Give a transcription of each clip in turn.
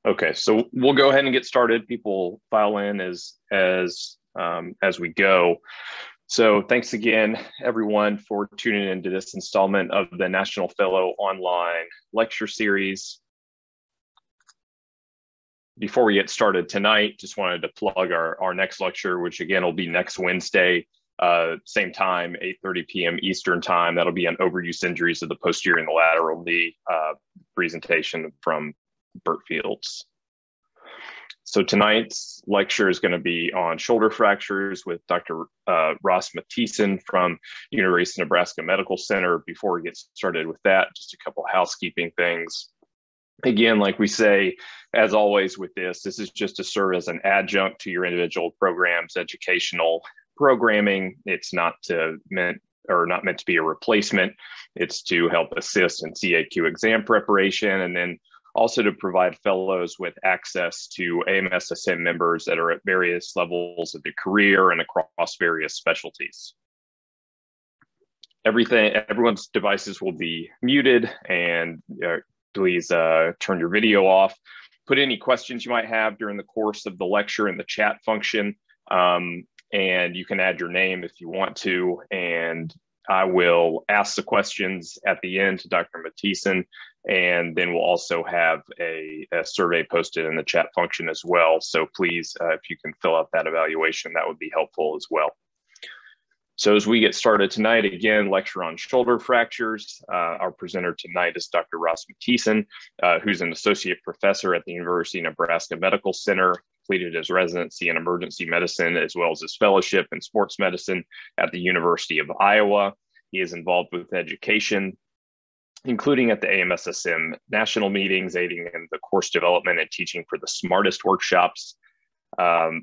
Okay, so we'll go ahead and get started. People file in as we go. So thanks again, everyone, for tuning into this installment of the National Fellow Online Lecture Series. Before we get started tonight, just wanted to plug our next lecture, which again will be next Wednesday, same time, 8:30 p.m. Eastern time. That'll be on overuse injuries of the posterior and the lateral knee, presentation from Burt Fields. So tonight's lecture is going to be on shoulder fractures with Dr. Ross Mckeeson from University of Nebraska Medical Center. Before we get started with that, just a couple housekeeping things. Again, like we say, as always with this is just to serve as an adjunct to your individual program's educational programming. It's not meant to be a replacement. It's to help assist in CAQ exam preparation, and then also to provide fellows with access to AMSSM members that are at various levels of their career and across various specialties. Everyone's devices will be muted, and please turn your video off. Put any questions you might have during the course of the lecture in the chat function, and you can add your name if you want to, and I will ask the questions at the end to Dr. Mathiasen, and then we'll also have a survey posted in the chat function as well. So please, if you can fill out that evaluation, that would be helpful as well. So as we get started tonight, again, lecture on shoulder fractures. Our presenter tonight is Dr. Ross Mckeeson, who's an associate professor at the University of Nebraska Medical Center, completed his residency in emergency medicine, as well as his fellowship in sports medicine at the University of Iowa. He is involved with education, including at the AMSSM national meetings, aiding in the course development and teaching for the smartest workshops.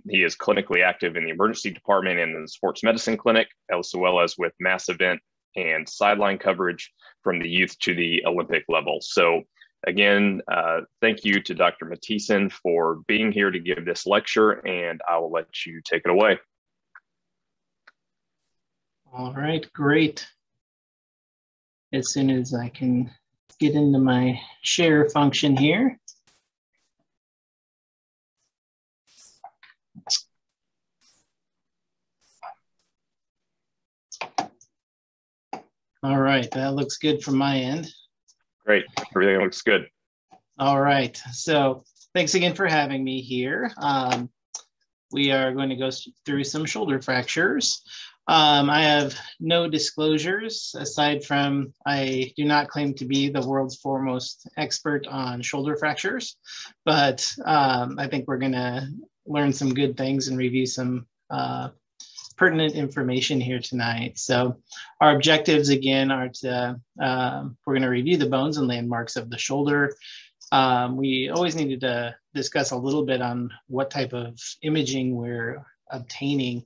He is clinically active in the emergency department and in the sports medicine clinic, as well as with mass event and sideline coverage from the youth to the Olympic level. So again, thank you to Dr. Mathiasen for being here to give this lecture, and I will let you take it away. All right, great. As soon as I can get into my share function here. All right, that looks good from my end. Great, everything looks good. All right, so thanks again for having me here. We are going to go through some shoulder fractures. I have no disclosures aside from I do not claim to be the world's foremost expert on shoulder fractures, but I think we're going to learn some good things and review some pertinent information here tonight. So our objectives again are to, we're going to review the bones and landmarks of the shoulder. We always needed to discuss a little bit on what type of imaging we're obtaining.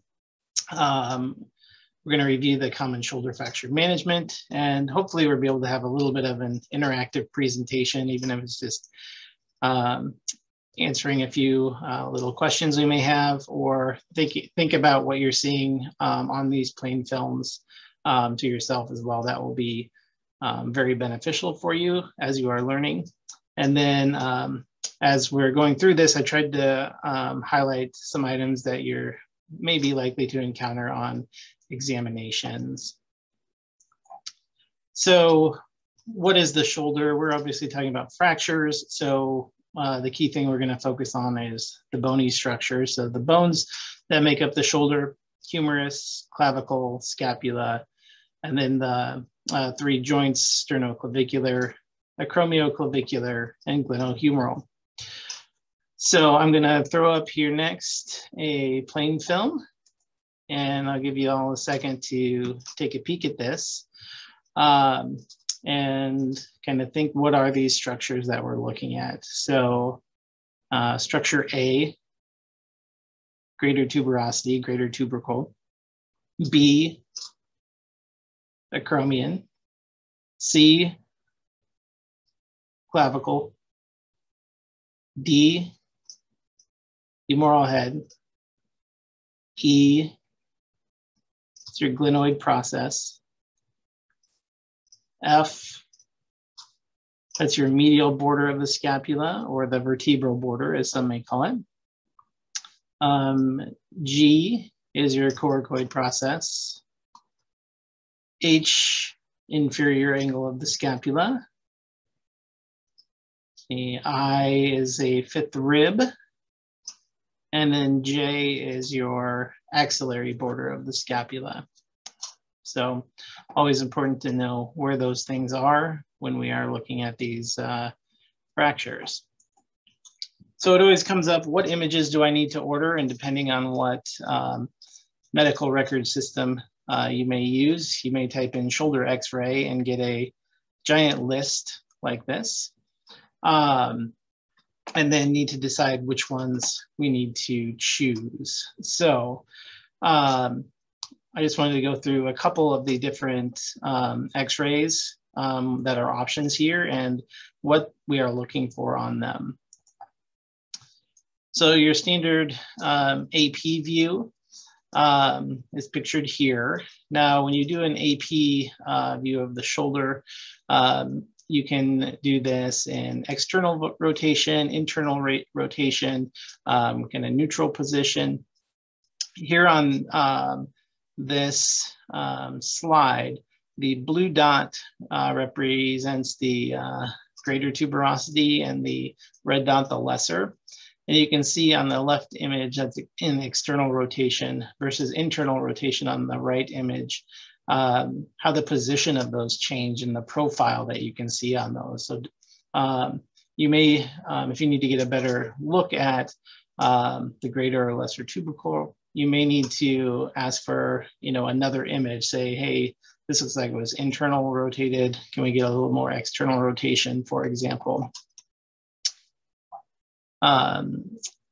We're going to review the common shoulder fracture management, and hopefully we'll be able to have a little bit of an interactive presentation, even if it's just answering a few little questions we may have, or think about what you're seeing on these plain films to yourself as well. That will be very beneficial for you as you are learning. And then as we're going through this, I tried to highlight some items that you're maybe likely to encounter on examinations. So what is the shoulder? We're obviously talking about fractures. So the key thing we're going to focus on is the bony structure. So the bones that make up the shoulder: humerus, clavicle, scapula, and then the three joints: sternoclavicular, acromioclavicular, and glenohumeral. So I'm going to throw up here next a plain film, and I'll give you all a second to take a peek at this and kind of think, what are these structures that we're looking at? So structure A, greater tuberosity, greater tubercle. B, acromion. C, clavicle. D, humoral head. E, it's your glenoid process. F, That's your medial border of the scapula, or the vertebral border, as some may call it. G is your coracoid process. H, inferior angle of the scapula. The I is a fifth rib. And then J is your axillary border of the scapula. So always important to know where those things are when we are looking at these fractures. So it always comes up, what images do I need to order? And depending on what medical record system you may use, you may type in shoulder x-ray and get a giant list like this. And then need to decide which ones we need to choose. So I just wanted to go through a couple of the different x-rays that are options here and what we are looking for on them. So your standard AP view is pictured here. Now, when you do an AP view of the shoulder, you can do this in external rotation, internal rotation, kind of neutral position. Here on this slide, the blue dot represents the greater tuberosity and the red dot the lesser. And you can see on the left image that's in external rotation versus internal rotation on the right image, how the position of those change in the profile that you can see on those. So you may, if you need to get a better look at the greater or lesser tubercle, you may need to ask for, another image. Say, hey, this looks like it was internal rotated. Can we get a little more external rotation, for example?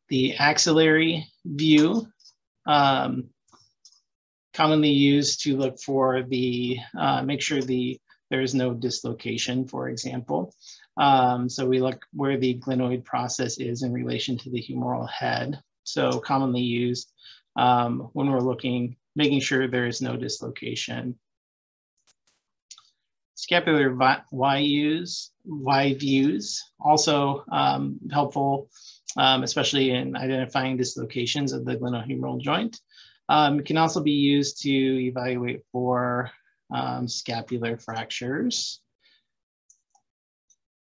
The axillary view, commonly used to look for the, make sure there is no dislocation, for example. So we look where the glenoid process is in relation to the humeral head. So commonly used when we're making sure there is no dislocation. Scapular Y views, also helpful, especially in identifying dislocations of the glenohumeral joint. It can also be used to evaluate for scapular fractures.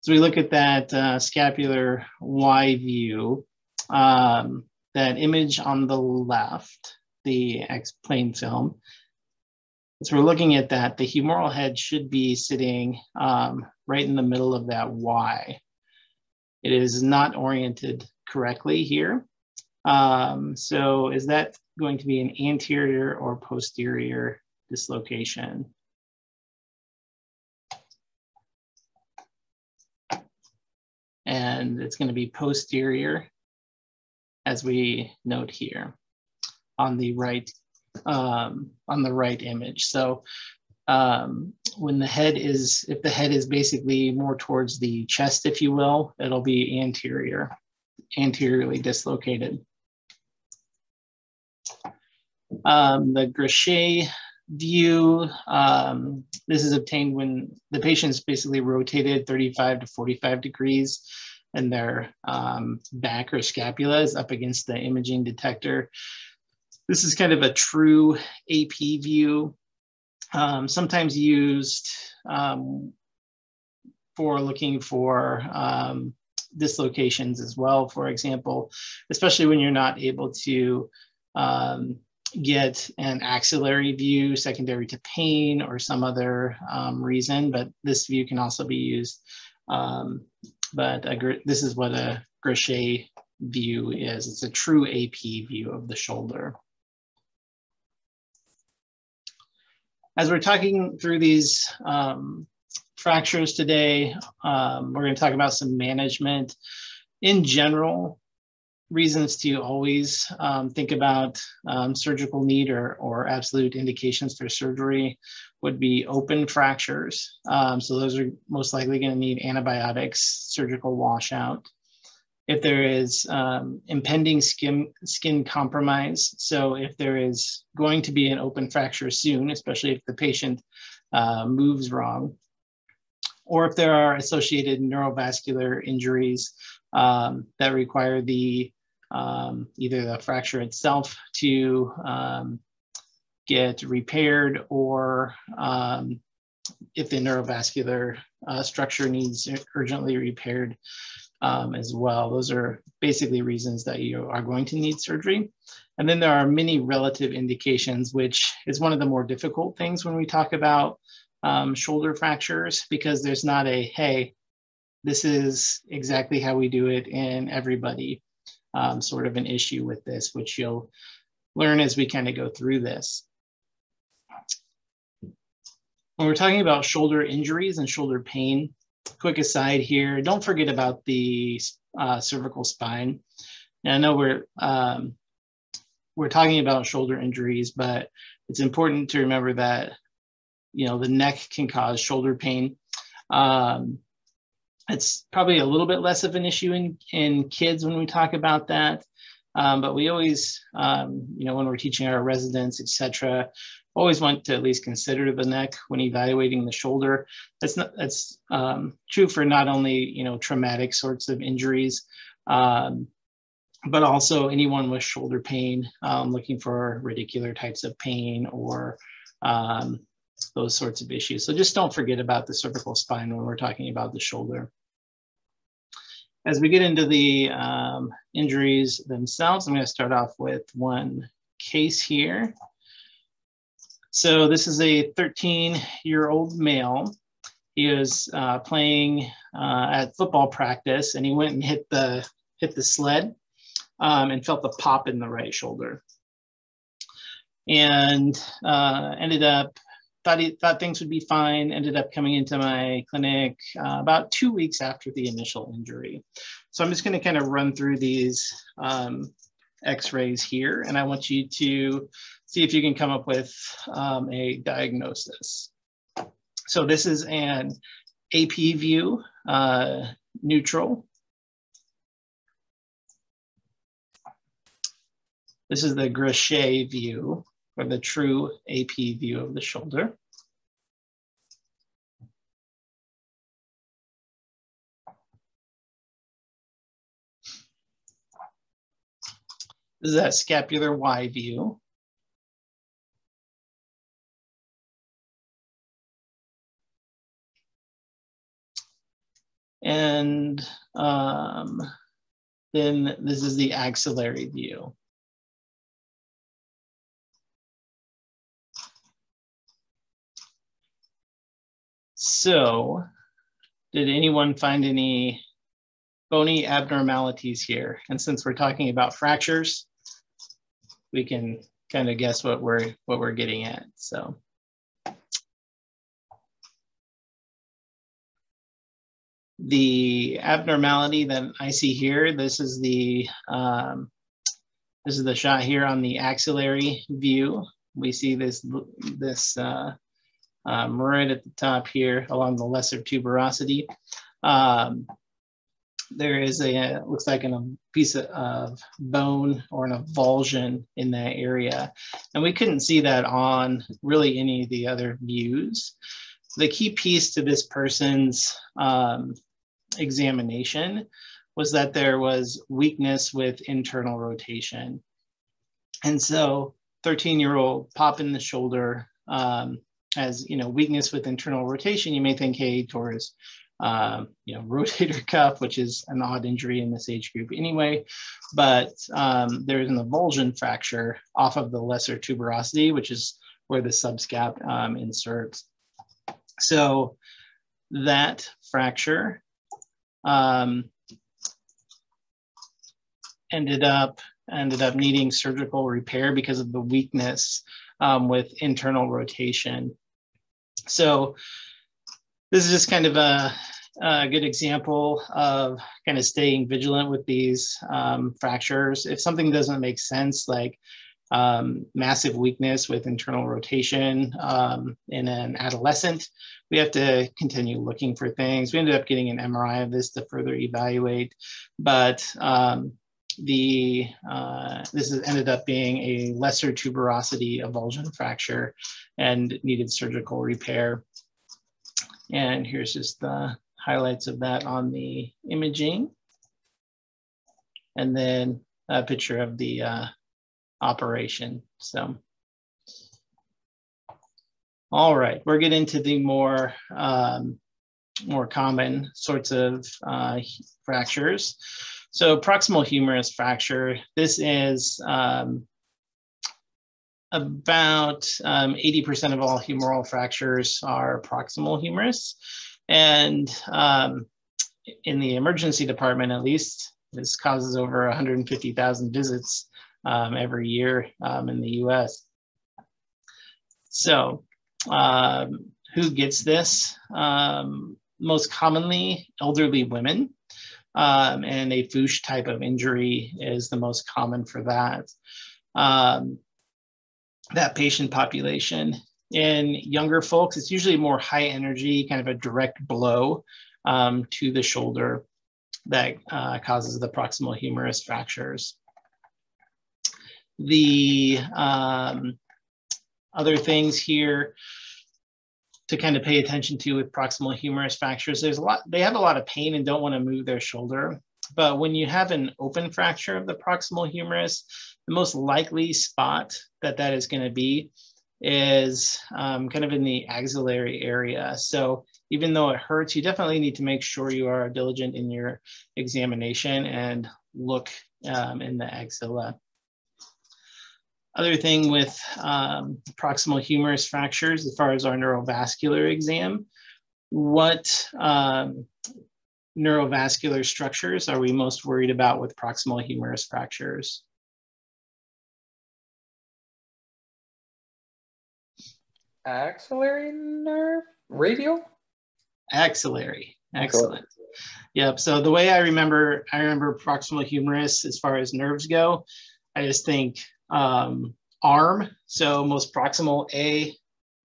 So we look at that scapular Y view, that image on the left, the X-plane film. As we're looking at that, the humeral head should be sitting right in the middle of that Y. It is not oriented correctly here. So is that going to be an anterior or posterior dislocation? And it's going to be posterior, as we note here on the right image. So when the head is, if the head is basically more towards the chest, if you will, it'll be anteriorly dislocated. The Grosse view, this is obtained when the patient's basically rotated 35 to 45 degrees and their back or scapula is up against the imaging detector. This is kind of a true AP view, sometimes used for looking for dislocations as well, for example, especially when you're not able to get an axillary view secondary to pain or some other reason, but this view can also be used. This is what a Grosse view is. It's a true AP view of the shoulder. As we're talking through these fractures today, we're going to talk about some management. In general, reasons to always think about surgical need or absolute indications for surgery would be open fractures. So those are most likely going to need antibiotics, surgical washout. If there is impending skin compromise, so if there is going to be an open fracture soon, especially if the patient moves wrong, or if there are associated neurovascular injuries that require the either the fracture itself to get repaired, or if the neurovascular structure needs urgently repaired as well. Those are basically reasons that you are going to need surgery. And then there are many relative indications, which is one of the more difficult things when we talk about shoulder fractures, because there's not a, hey, this is exactly how we do it in everybody, sort of an issue with this, which you'll learn as we kind of go through this. When we're talking about shoulder injuries and shoulder pain, quick aside here, don't forget about the cervical spine. And I know we're talking about shoulder injuries, but it's important to remember that, you know, the neck can cause shoulder pain. It's probably a little bit less of an issue in kids when we talk about that. But we always, you know, when we're teaching our residents, etc., always want to at least consider the neck when evaluating the shoulder. That's true for not only, you know, traumatic sorts of injuries, but also anyone with shoulder pain, looking for radicular types of pain or those sorts of issues. So just don't forget about the cervical spine when we're talking about the shoulder. As we get into the injuries themselves, I'm going to start off with one case here. So this is a 13-year-old male. He was playing at football practice, and he went and hit the sled and felt the pop in the right shoulder, and ended up thought things would be fine. Ended up coming into my clinic about 2 weeks after the initial injury. So I'm just going to kind of run through these X-rays here, and I want you to see if you can come up with a diagnosis. So this is an AP view, neutral. This is the Grosse view, or the true AP view of the shoulder. This is that scapular Y view. And then this is the axillary view. So, did anyone find any bony abnormalities here? And since we're talking about fractures, we can kind of guess what we're getting at. So, the abnormality that I see here, this is the shot here on the axillary view. We see this right at the top here along the lesser tuberosity. There is looks like a piece of bone or an avulsion in that area. And we couldn't see that on really any of the other views. The key piece to this person's examination was that there was weakness with internal rotation. And so 13-year-old pop in the shoulder, has, you know, weakness with internal rotation. You may think, hey, towards, you know, rotator cuff, which is an odd injury in this age group anyway. But there is an avulsion fracture off of the lesser tuberosity, which is where the subscap inserts. So that fracture ended up needing surgical repair because of the weakness with internal rotation. So this is just kind of a good example of kind of staying vigilant with these fractures. If something doesn't make sense, like massive weakness with internal rotation in an adolescent, we have to continue looking for things. We ended up getting an MRI of this to further evaluate, but this has ended up being a lesser tuberosity avulsion fracture and needed surgical repair. And here's just the highlights of that on the imaging. And then a picture of the operation. So, all right, we're getting into the more common sorts of fractures. So proximal humerus fracture, this is about 80% of all humeral fractures are proximal humerus. And in the emergency department, at least, this causes over 150,000 visits every year in the US. So who gets this? Most commonly, elderly women. And a Fuchs type of injury is the most common for that. That patient population. In younger folks, it's usually more high energy, kind of a direct blow to the shoulder that causes the proximal humerus fractures. The other things here to kind of pay attention to with proximal humerus fractures, they have a lot of pain and don't want to move their shoulder. But when you have an open fracture of the proximal humerus, the most likely spot that is going to be is kind of in the axillary area. So even though it hurts, you definitely need to make sure you are diligent in your examination and look in the axilla. Other thing with proximal humerus fractures, as far as our neurovascular exam, what neurovascular structures are we most worried about with proximal humerus fractures? Axillary nerve? Radial? Axillary. Excellent. Yep. So the way I remember proximal humerus as far as nerves go, I just think arm. So most proximal A,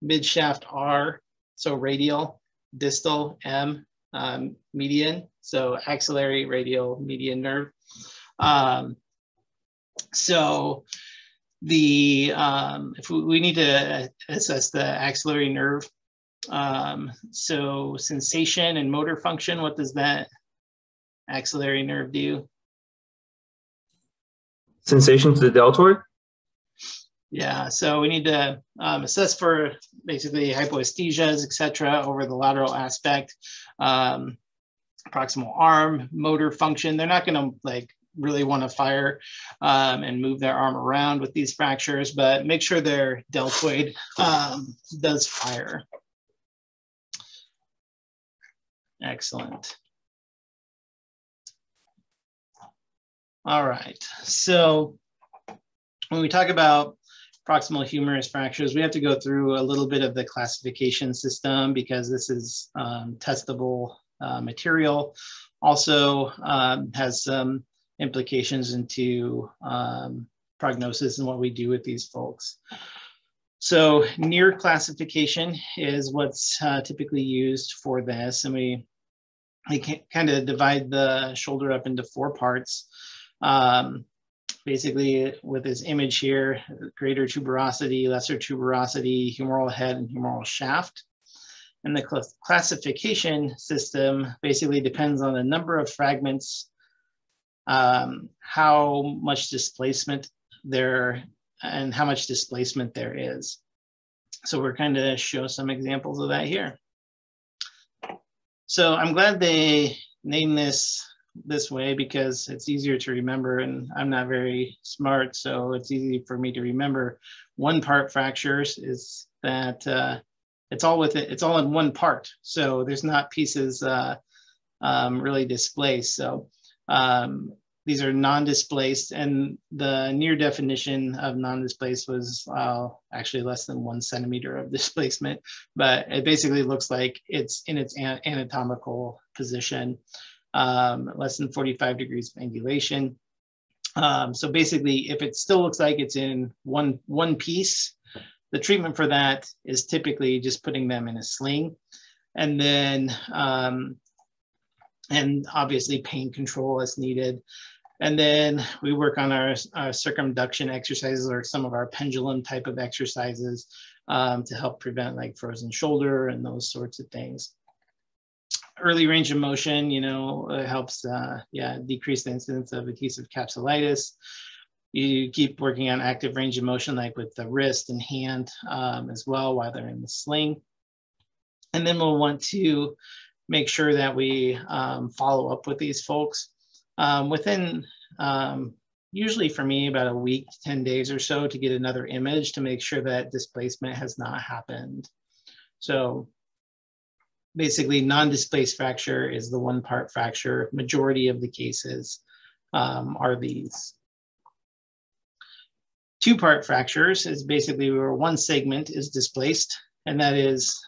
mid shaft R. So radial, distal M, median. So axillary, radial, median nerve. So the if we need to assess the axillary nerve, so sensation and motor function, what does that axillary nerve do? Sensation to the deltoid? Yeah, so we need to assess for basically hypoesthesias, etc., over the lateral aspect, proximal arm, motor function. They're not going to like really want to fire and move their arm around with these fractures, but make sure their deltoid does fire. Excellent. All right, so when we talk about proximal humerus fractures, we have to go through a little bit of the classification system because this is testable material. Also has some implications into prognosis and what we do with these folks. So near classification is what's typically used for this, and we kind of divide the shoulder up into 4 parts. Basically, with this image here, greater tuberosity, lesser tuberosity, humeral head, and humeral shaft. And the classification system basically depends on the number of fragments, how much displacement there is. So we're kind of show some examples of that here. So I'm glad they named this way because it's easier to remember, and I'm not very smart, so it's easy for me to remember. 1-part fractures is that it's all in one part, so there's not pieces really displaced. So these are non-displaced, and the near definition of non-displaced was actually less than 1 centimeter of displacement, but it basically looks like it's in its anatomical position, less than 45 degrees of angulation. So basically, if it still looks like it's in one piece, the treatment for that is typically just putting them in a sling, and then and obviously pain control as needed. And then we work on our circumduction exercises or some of our pendulum type of exercises to help prevent like frozen shoulder and those sorts of things. Early range of motion, helps, decrease the incidence of adhesive capsulitis. You keep working on active range of motion, like with the wrist and hand as well, while they're in the sling. And then we'll want to make sure that we follow up with these folks within, usually for me, about a week, 10 days or so, to get another image to make sure that displacement has not happened. So basically, non-displaced fracture is the one-part fracture. Majority of the cases are these. Two-part fractures is basically where one segment is displaced, and that is,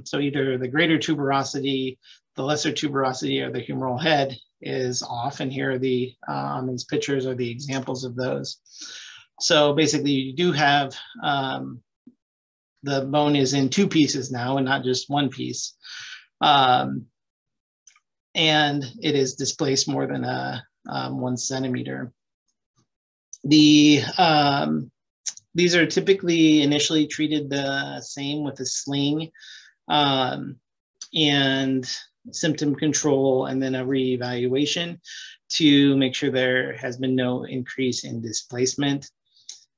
so either the greater tuberosity, the lesser tuberosity, or the humeral head is off, and here are the, these pictures are the examples of those. So basically, you do have, the bone is in two pieces now and not just one piece. And it is displaced more than 1 centimeter. These are typically initially treated the same with a sling and symptom control, and then a reevaluation to make sure there has been no increase in displacement.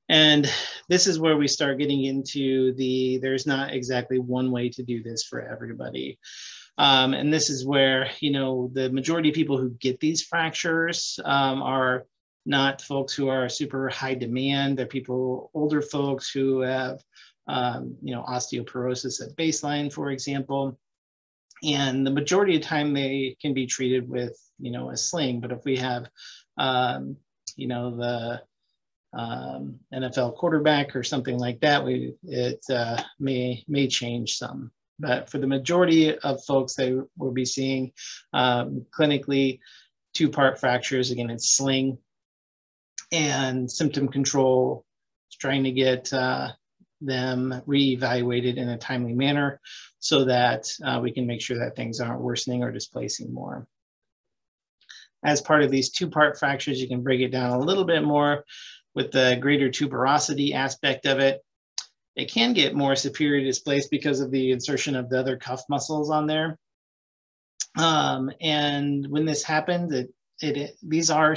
And this is where we start getting into there's not exactly one way to do this for everybody. And this is where, the majority of people who get these fractures are not folks who are super high demand. They're older folks who have, osteoporosis at baseline, for example. And the majority of the time they can be treated with, a sling. But if we have, the NFL quarterback or something like that, it may change some. But for the majority of folks, they will be seeing clinically two-part fractures. Again, it's sling and symptom control, trying to get them reevaluated in a timely manner so that we can make sure that things aren't worsening or displacing more. As part of these two-part fractures, you can break it down a little bit more with the greater tuberosity aspect of it. It can get more superior displaced because of the insertion of the other cuff muscles on there. And when this happens, these are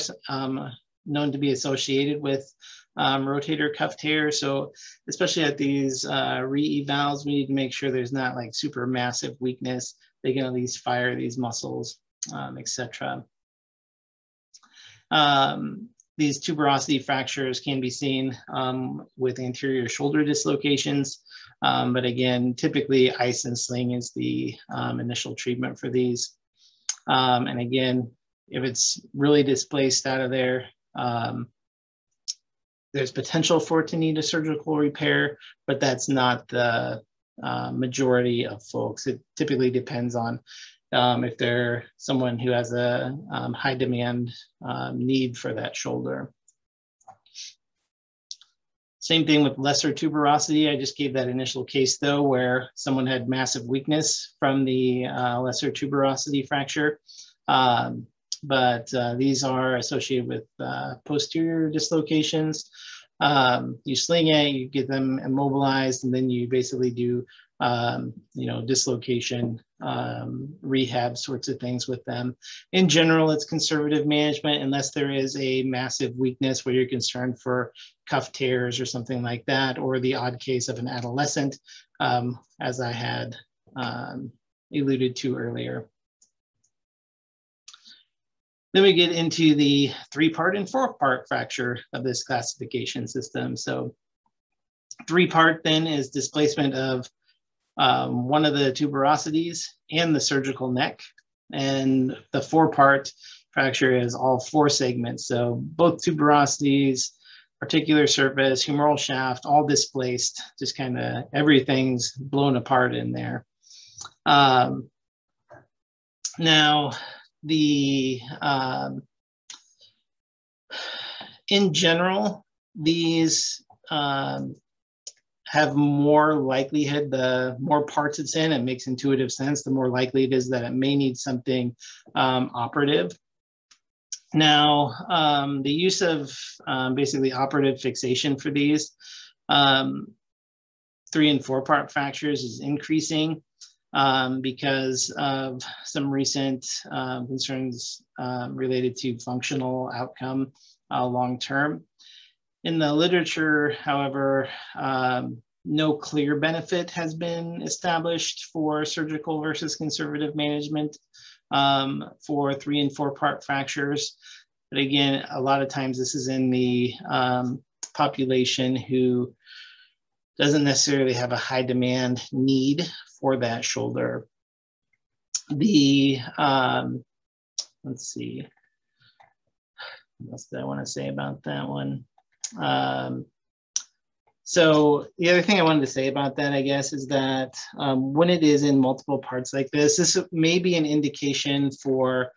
known to be associated with rotator cuff tear. So especially at these re-evals, we need to make sure there's not like super massive weakness. They can at least fire these muscles, etc. These tuberosity fractures can be seen with anterior shoulder dislocations. But again, typically ice and sling is the initial treatment for these. And again, if it's really displaced out of there, there's potential for it to need a surgical repair, but that's not the majority of folks. It typically depends on if they're someone who has a high demand need for that shoulder. Same thing with lesser tuberosity. I just gave that initial case though, where someone had massive weakness from the lesser tuberosity fracture. But these are associated with posterior dislocations. You sling it, you get them immobilized, and then you basically do dislocation, rehab sorts of things with them. In general, it's conservative management unless there is a massive weakness where you're concerned for cuff tears or something like that, or the odd case of an adolescent, as I had alluded to earlier. Then we get into the 3-part and 4-part fracture of this classification system. So 3-part then is displacement of one of the tuberosities and the surgical neck. And the 4-part fracture is all 4 segments. So both tuberosities, articular surface, humeral shaft, all displaced, just kind of everything's blown apart in there. Now, in general, these have more likelihood, the more parts it's in, it makes intuitive sense, the more likely it is that it may need something operative. Now, the use of basically operative fixation for these 3- and 4-part fractures is increasing. because of some recent concerns related to functional outcome long-term. In the literature, however, no clear benefit has been established for surgical versus conservative management for 3- and 4-part fractures. But again, a lot of times this is in the population who doesn't necessarily have a high demand need for that shoulder. The, let's see, what else did I want to say about that one? So the other thing I wanted to say about that, I guess, is that when it is in multiple parts like this may be an indication for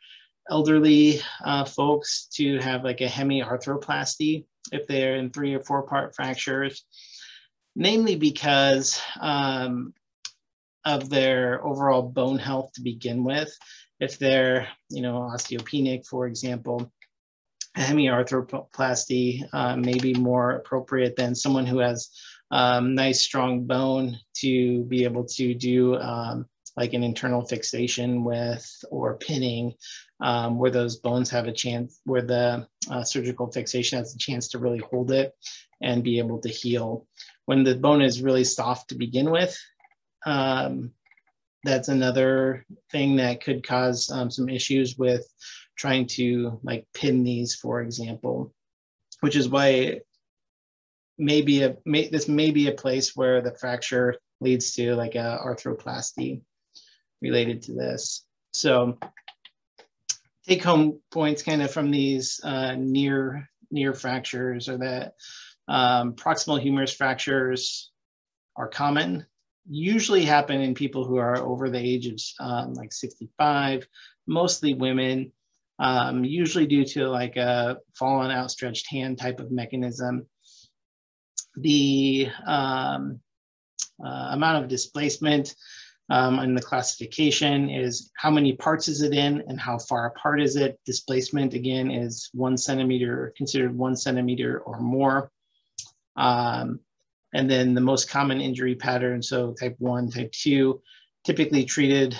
elderly folks to have like a hemiarthroplasty if they're in 3- or 4-part fractures, namely because of their overall bone health to begin with. If they're, osteopenic, for example, a hemiarthroplasty may be more appropriate than someone who has nice, strong bone to be able to do like an internal fixation with or pinning, where those bones have a chance, where the surgical fixation has a chance to really hold it and be able to heal. When the bone is really soft to begin with, that's another thing that could cause some issues with trying to like pin these, for example, which is why this may be a place where the fracture leads to like a arthroplasty related to this. So take home points kind of from these near fractures are that proximal humerus fractures are common, usually happen in people who are over the age of like 65, mostly women, usually due to like a fallen outstretched hand type of mechanism. The amount of displacement in the classification is how many parts is it in and how far apart is it. Displacement, again, is 1 centimeter, considered 1 centimeter or more. And then the most common injury pattern, so type 1, type 2, typically treated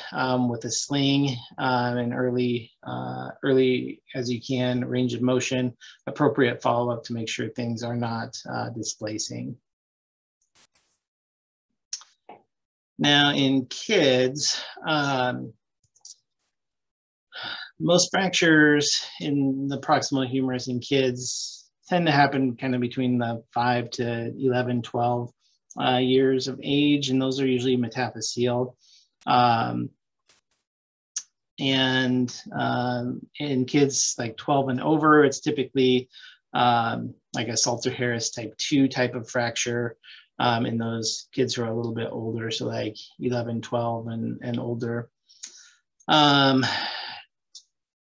with a sling and early as you can, range of motion, appropriate follow-up to make sure things are not displacing. Now in kids, most fractures in the proximal humerus in kids tend to happen kind of between the 5 to 11, 12 years of age, and those are usually metaphyseal. And in kids like 12 and over, it's typically like a Salter-Harris type 2 type of fracture in those kids who are a little bit older, so like 11, 12 and older.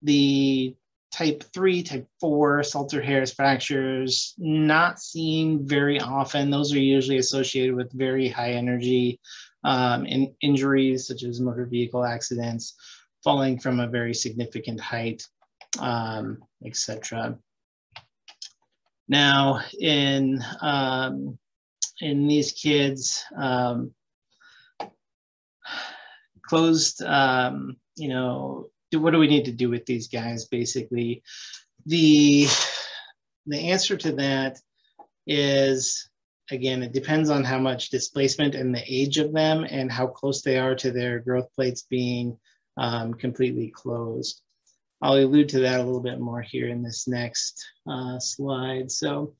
The type 3, type 4 Salter-Harris fractures, not seen very often. Those are usually associated with very high energy injuries, such as motor vehicle accidents, falling from a very significant height, etc. Now, in these kids, closed, what do we need to do with these guys? Basically, the answer to that is, again, it depends on how much displacement and the age of them and how close they are to their growth plates being completely closed. I'll allude to that a little bit more here in this next slide. So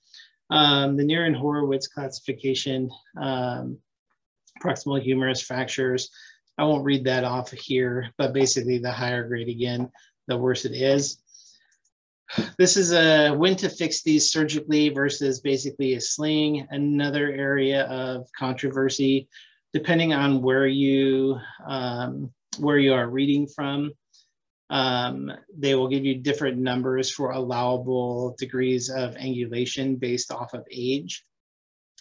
the Niren-Horowitz classification, proximal humerus fractures, I won't read that off here, but basically the higher grade, again, the worse it is. This is when to fix these surgically versus basically a sling. Another area of controversy, depending on where you are reading from. They will give you different numbers for allowable degrees of angulation based off of age.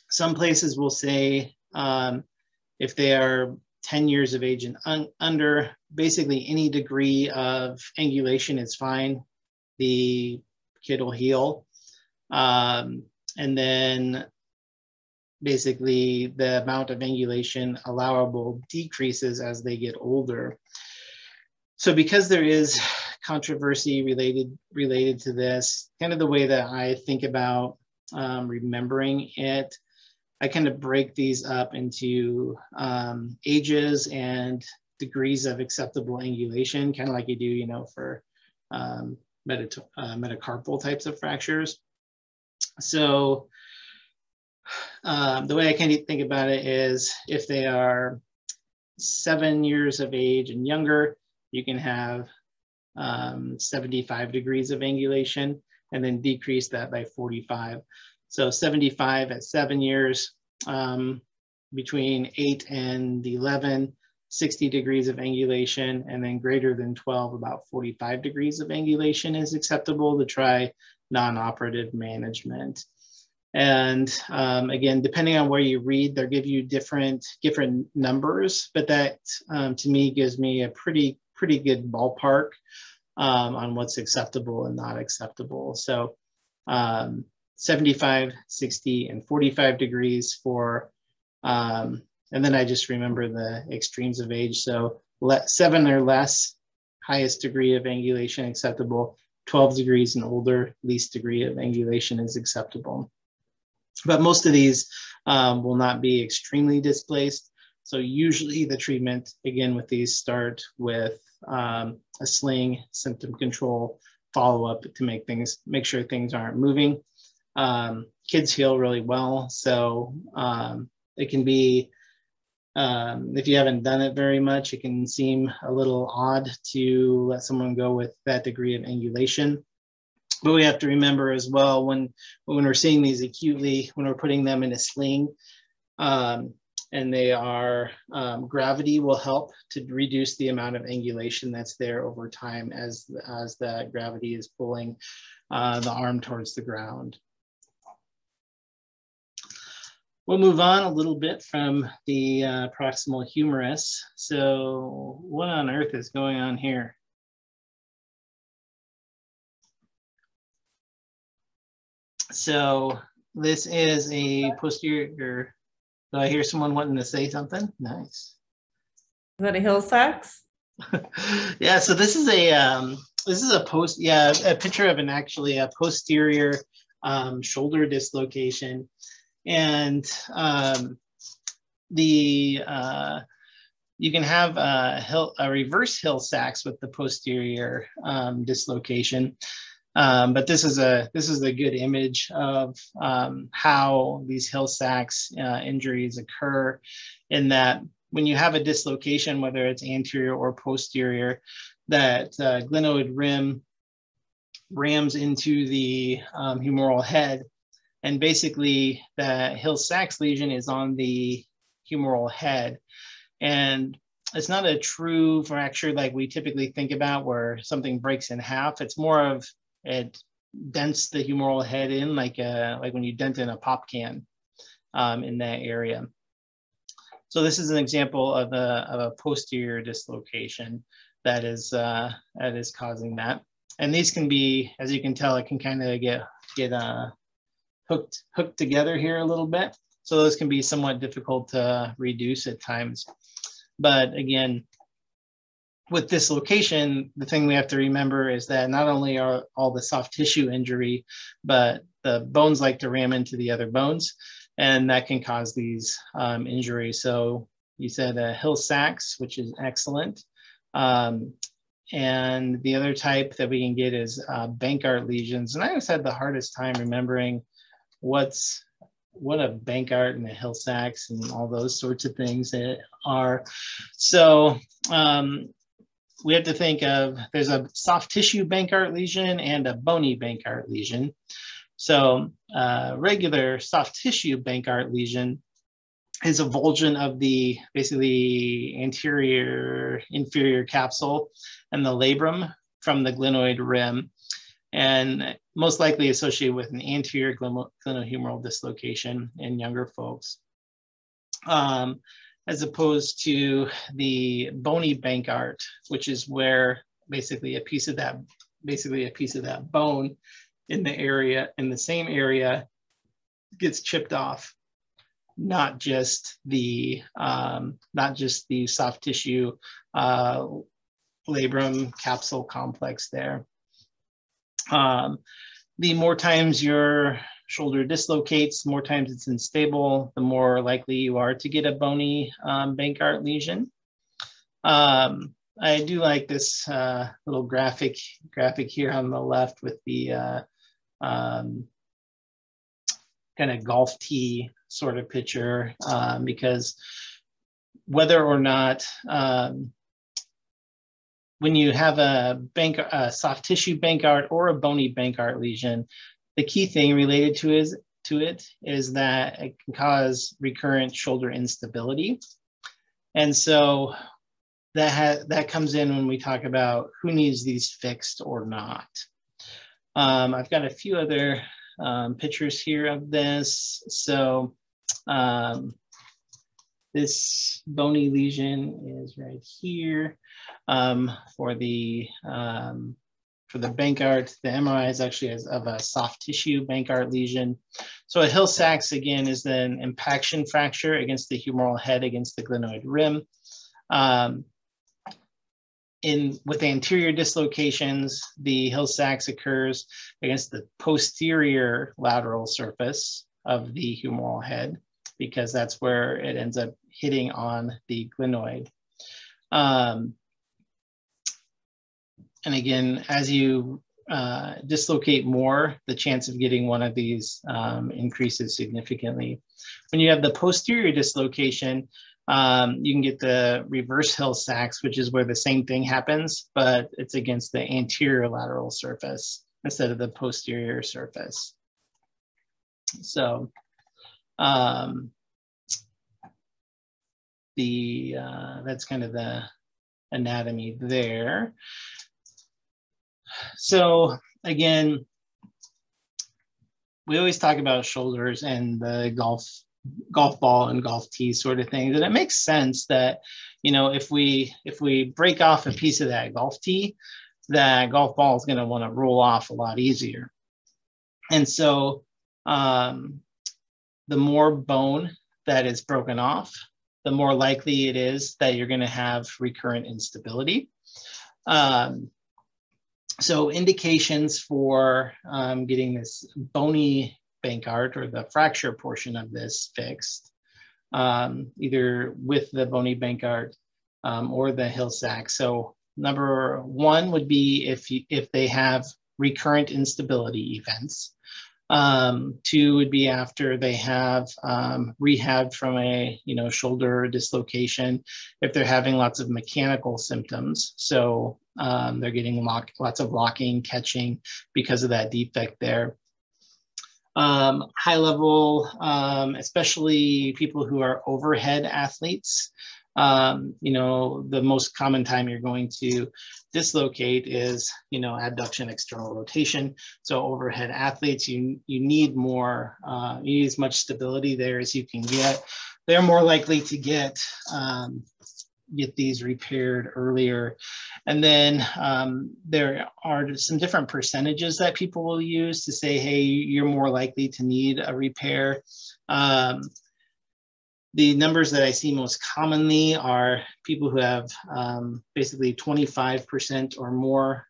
Some places will say if they are 10 years of age and under, basically any degree of angulation is fine. The kid will heal. And then basically the amount of angulation allowable decreases as they get older. So because there is controversy related to this, kind of the way that I think about remembering it, I kind of break these up into ages and degrees of acceptable angulation, kind of like you do, you know, for metacarpal types of fractures. So the way I kind of think about it is if they are 7 years of age and younger, you can have 75 degrees of angulation and then decrease that by 45. So 75 at 7 years, between 8 and 11, 60 degrees of angulation, and then greater than 12, about 45 degrees of angulation is acceptable to try non-operative management. And again, depending on where you read, they'll give you different numbers, but that to me gives me a pretty good ballpark on what's acceptable and not acceptable. So 75, 60, and 45 degrees for, and then I just remember the extremes of age. So 7 or less, highest degree of angulation acceptable. 12 degrees and older, least degree of angulation is acceptable. But most of these will not be extremely displaced. So usually the treatment, again, with these start with a sling, symptom control, follow-up to make sure things aren't moving. Kids heal really well. So it can be, if you haven't done it very much, it can seem a little odd to let someone go with that degree of angulation. But we have to remember as well, when we're seeing these acutely, when we're putting them in a sling, and they are, gravity will help to reduce the amount of angulation that's there over time as the gravity is pulling the arm towards the ground. We'll move on a little bit from the proximal humerus. So what on earth is going on here? So this is a posterior. Do I hear someone wanting to say something? Nice. Is that a Hill-Sachs? Yeah. So this is a picture of a posterior shoulder dislocation, and you can have a reverse Hill-Sachs with the posterior dislocation. But this is a good image of how these Hill-Sachs injuries occur, in that when you have a dislocation, whether it's anterior or posterior, that glenoid rim rams into the humeral head, and basically the Hill-Sachs lesion is on the humeral head. And it's not a true fracture like we typically think about, where something breaks in half. It's more of it dents the humeral head in, like when you dent in a pop can in that area. So this is an example of a posterior dislocation that is causing that. And these can be, as you can tell, it can kind of get hooked together here a little bit. So those can be somewhat difficult to reduce at times. But again, with dislocation, the thing we have to remember is that not only are all the soft tissue injury, but the bones like to ram into the other bones, and that can cause these injuries. So you said Hill-Sachs, which is excellent. And the other type that we can get is Bankart lesions. And I always had the hardest time remembering what a Bankart and a Hill-Sachs and all those sorts of things are. So we have to think of, there's a soft tissue Bankart lesion and a bony Bankart lesion. So regular soft tissue Bankart lesion is a avulsion of the basically anterior inferior capsule and the labrum from the glenoid rim, and most likely associated with an anterior glenohumeral dislocation in younger folks. As opposed to the bony Bankart, which is where basically a piece of that bone in the same area gets chipped off. not just the soft tissue labrum capsule complex there. The more times your shoulder dislocates, more times it's unstable, the more likely you are to get a bony Bankart lesion. I do like this little graphic here on the left with the kind of golf tee sort of picture, because whether or not when you have a soft tissue Bankart or a bony Bankart lesion, the key thing related to it is that it can cause recurrent shoulder instability. And so that comes in when we talk about who needs these fixed or not. I've got a few other pictures here of this. So this bony lesion is right here. For the Bankart, the MRI is actually of a soft tissue Bankart lesion. So a Hill-Sachs, again, is an impaction fracture against the humeral head against the glenoid rim. With anterior dislocations, the Hill-Sachs occurs against the posterior lateral surface of the humeral head, because that's where it ends up hitting on the glenoid. And again, as you dislocate more, the chance of getting one of these increases significantly. When you have the posterior dislocation, you can get the reverse Hill-Sachs, which is where the same thing happens, but it's against the anterior lateral surface instead of the posterior surface. So that's kind of the anatomy there. So again, we always talk about shoulders and the golf ball and golf tee sort of things, and it makes sense that, you know, if we break off a piece of that golf tee, that golf ball is going to want to roll off a lot easier. And so the more bone that is broken off, the more likely it is that you're going to have recurrent instability. So indications for getting this bony Bankart or the fracture portion of this fixed, either with the bony Bankart or the Hill-Sachs. So number one would be if they have recurrent instability events. Two would be after they have rehabbed from a shoulder dislocation, if they're having lots of mechanical symptoms. So they're getting lots of locking, catching because of that defect there. High level, especially people who are overhead athletes, the most common time you're going to dislocate is, adduction, external rotation. So overhead athletes, you need more, you need as much stability there as you can get. They're more likely to get these repaired earlier. And then there are some different percentages that people will use to say, hey, you're more likely to need a repair. The numbers that I see most commonly are people who have basically 25% or more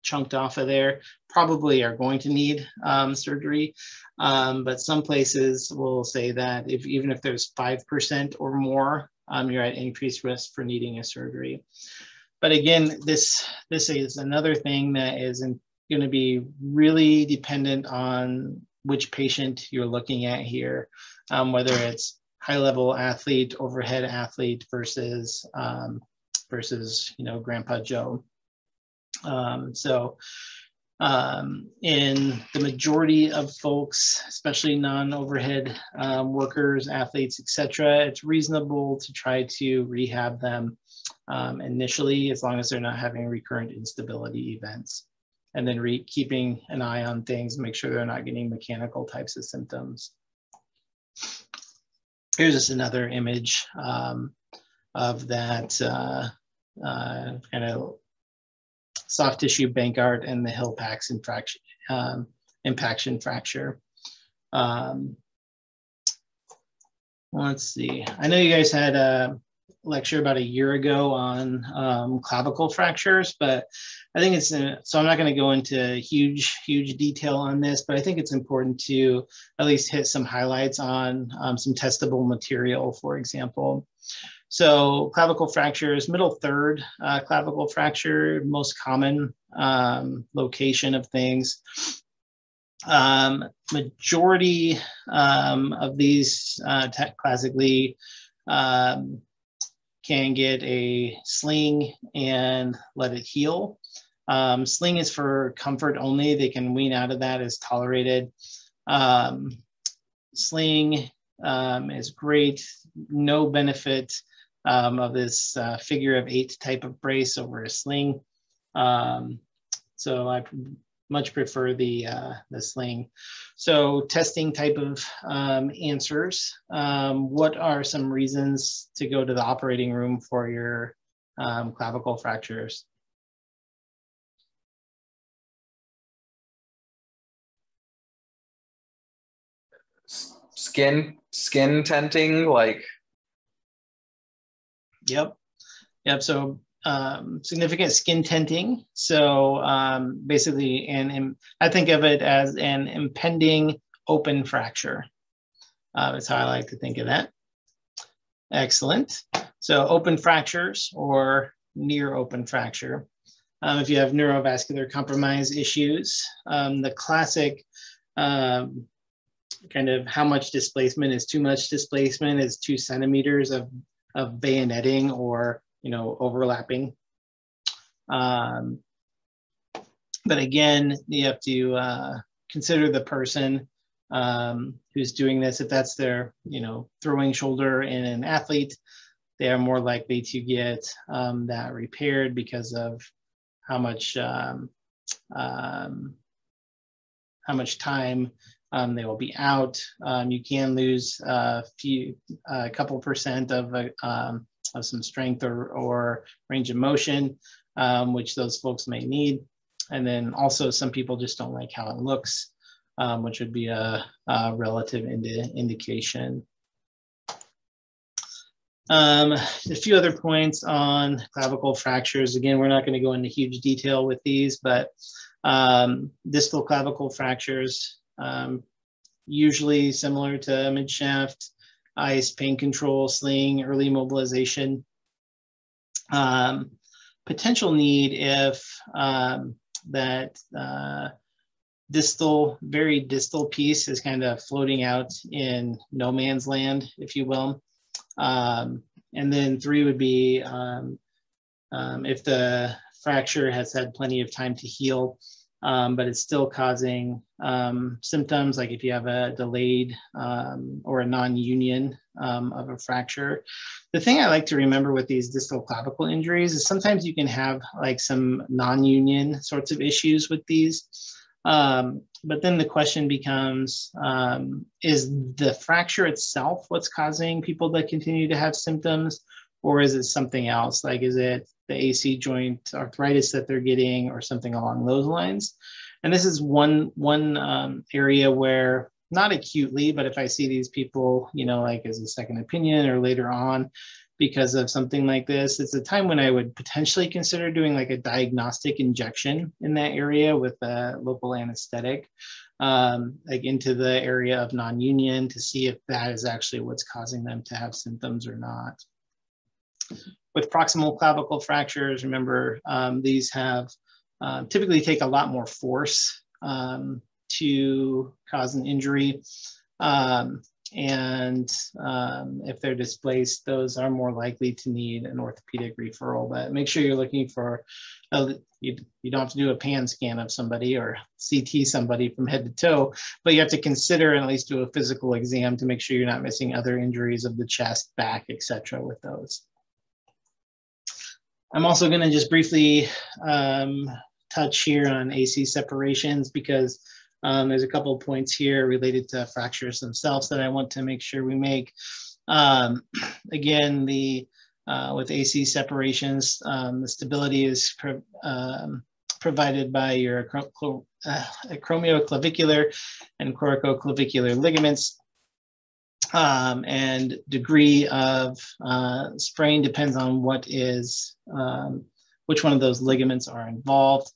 chunked off of there, probably are going to need surgery. But some places will say that even if there's 5% or more, you're at increased risk for needing a surgery. But again, this is another thing that is going to be really dependent on which patient you're looking at here, whether it's high-level athlete, overhead athlete versus Grandpa Joe. In the majority of folks, especially non-overhead workers, athletes, etc., it's reasonable to try to rehab them initially, as long as they're not having recurrent instability events, and then keeping an eye on things, make sure they're not getting mechanical types of symptoms. Here's just another image of that kind of soft tissue Bankart and the Hill-Sachs impaction fracture. let's see. I know you guys had a lecture about a year ago on clavicle fractures, but I think it's, so I'm not going to go into huge detail on this, but I think it's important to at least hit some highlights on some testable material, for example. So clavicle fractures, middle third clavicle fracture, most common location of things. Majority of these classically can get a sling and let it heal. Sling is for comfort only. They can wean out of that as tolerated. Sling is great. No benefit of this figure of 8 type of brace over a sling. So I much prefer the sling. So testing type of answers. What are some reasons to go to the operating room for your clavicle fractures? Skin tenting, like. Yep. So significant skin tenting. So basically, I think of it as an impending open fracture. That's how I like to think of that. Excellent. So open fractures or near open fracture. If you have neurovascular compromise issues, the classic kind of how much displacement is too much displacement is 2 centimeters of bayoneting or overlapping. But again, you have to consider the person who's doing this. If that's their throwing shoulder in an athlete, they are more likely to get that repaired because of how much time they will be out. You can lose a couple percent of some strength or range of motion, which those folks may need. And then also some people just don't like how it looks, which would be a relative indication. A few other points on clavicle fractures. Again, we're not going to go into huge detail with these, but distal clavicle fractures, usually similar to midshaft, ice, pain control, sling, early mobilization. Potential need if that very distal piece is kind of floating out in no man's land, if you will. And then 3 would be if the fracture has had plenty of time to heal, but it's still causing symptoms, like if you have a delayed or a non-union of a fracture. The thing I like to remember with these distal clavicle injuries is sometimes you can have like some non-union sorts of issues with these. But then the question becomes, is the fracture itself what's causing people to continue to have symptoms, or is it something else? Like, is it the AC joint arthritis that they're getting or something along those lines? And this is one area where, not acutely, but if I see these people, like as a second opinion or later on because of something like this, it's a time when I would potentially consider doing like a diagnostic injection in that area with a local anesthetic, like into the area of non-union, to see if that is actually what's causing them to have symptoms or not. With proximal clavicle fractures, remember, these have typically take a lot more force to cause an injury. And if they're displaced, those are more likely to need an orthopedic referral. But make sure you're looking for, you don't have to do a pan scan of somebody or CT somebody from head to toe, but you have to consider and at least do a physical exam to make sure you're not missing other injuries of the chest, back, etc. with those. I'm also going to just briefly touch here on AC separations because there's a couple of points here related to fractures themselves that I want to make sure we make. Again, with AC separations, the stability is provided by your acromioclavicular and coracoclavicular ligaments. And degree of sprain depends on what is, which one of those ligaments are involved.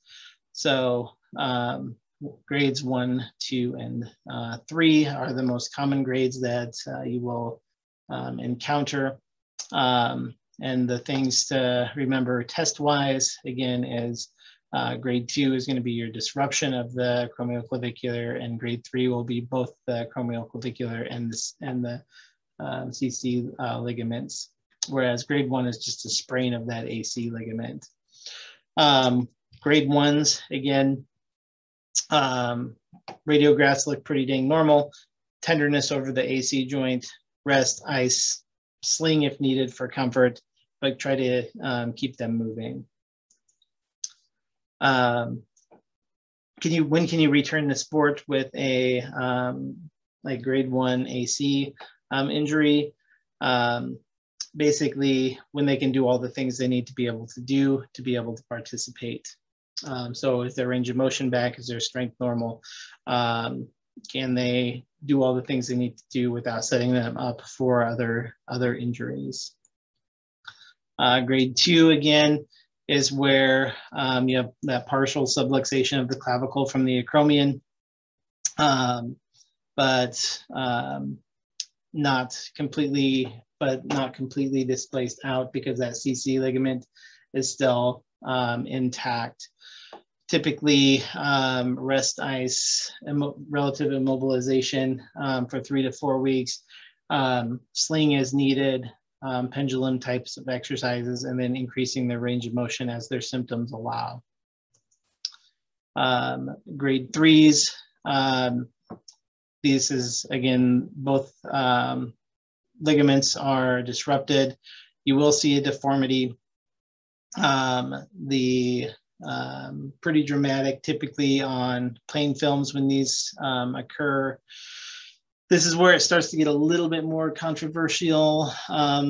So grades 1, 2, and 3 are the most common grades that you will encounter. And the things to remember test-wise, again, is grade 2 is going to be your disruption of the acromioclavicular, and grade 3 will be both the acromioclavicular and the CC ligaments, whereas grade 1 is just a sprain of that AC ligament. Grade 1s, again, radiographs look pretty dang normal. Tenderness over the AC joint, rest, ice, sling if needed for comfort, but try to keep them moving. When can you return to sport with a like grade 1 AC injury? Basically, when they can do all the things they need to be able to do to be able to participate. So is their range of motion back? Is their strength normal? Can they do all the things they need to do without setting them up for other injuries? Grade 2, again, is where you have that partial subluxation of the clavicle from the acromion, but not completely displaced out because that CC ligament is still intact. Typically, rest, ice, relative immobilization for 3 to 4 weeks. Sling as needed, pendulum types of exercises, and then increasing their range of motion as their symptoms allow. Grade 3s, this is, again, both ligaments are disrupted. You will see a deformity. Pretty dramatic, typically on plain films when these occur. This is where it starts to get a little bit more controversial,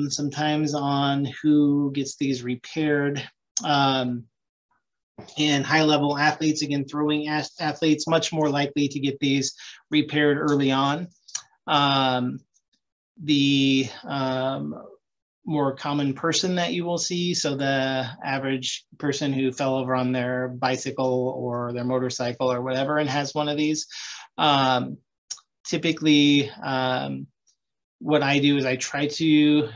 sometimes on who gets these repaired. And high-level athletes, again, throwing athletes, much more likely to get these repaired early on. The more common person that you will see, so the average person who fell over on their bicycle or their motorcycle or whatever and has one of these, typically what I do is I try to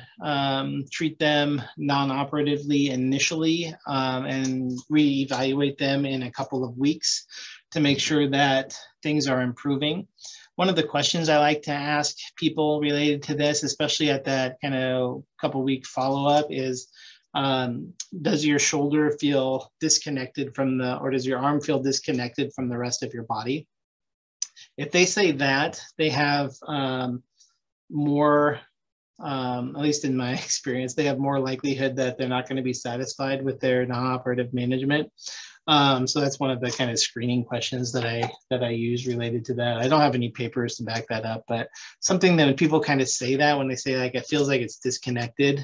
treat them non-operatively initially and reevaluate them in a couple of weeks to make sure that things are improving. One of the questions I like to ask people related to this, especially at that kind of couple-week follow-up, is does your shoulder feel disconnected from or does your arm feel disconnected from the rest of your body? If they say that, they have more, at least in my experience, they have more likelihood that they're not going to be satisfied with their non-operative management. So that's one of the kind of screening questions that I use related to that. I don't have any papers to back that up, but something that when people kind of say that, when they say like it feels like it's disconnected,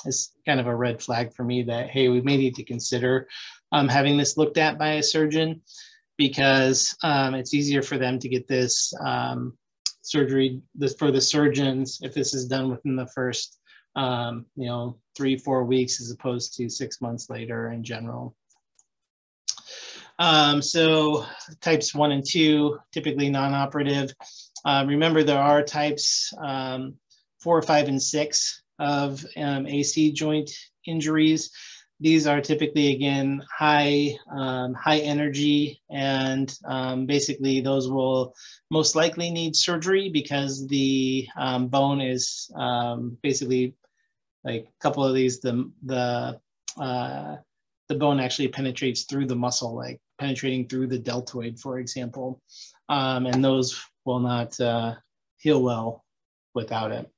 is kind of a red flag for me that, hey, we may need to consider having this looked at by a surgeon, because it's easier for them to get this surgery for the surgeons if this is done within the first 3-4 weeks as opposed to 6 months later in general. So types 1 and 2, typically non-operative. Remember, there are types 4, 5, and 6 of AC joint injuries. These are typically, again, high energy, and basically those will most likely need surgery because the bone is basically, like a couple of these, the bone actually penetrates through the muscle, like penetrating through the deltoid, for example, and those will not heal well without it.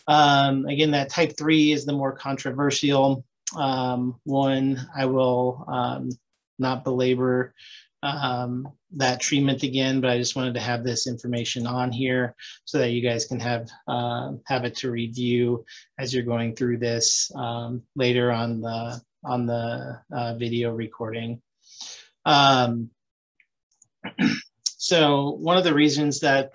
Again, that type 3 is the more controversial one. I will not belabor that treatment again, but I just wanted to have this information on here so that you guys can have it to review as you're going through this later on the video recording. So one of the reasons that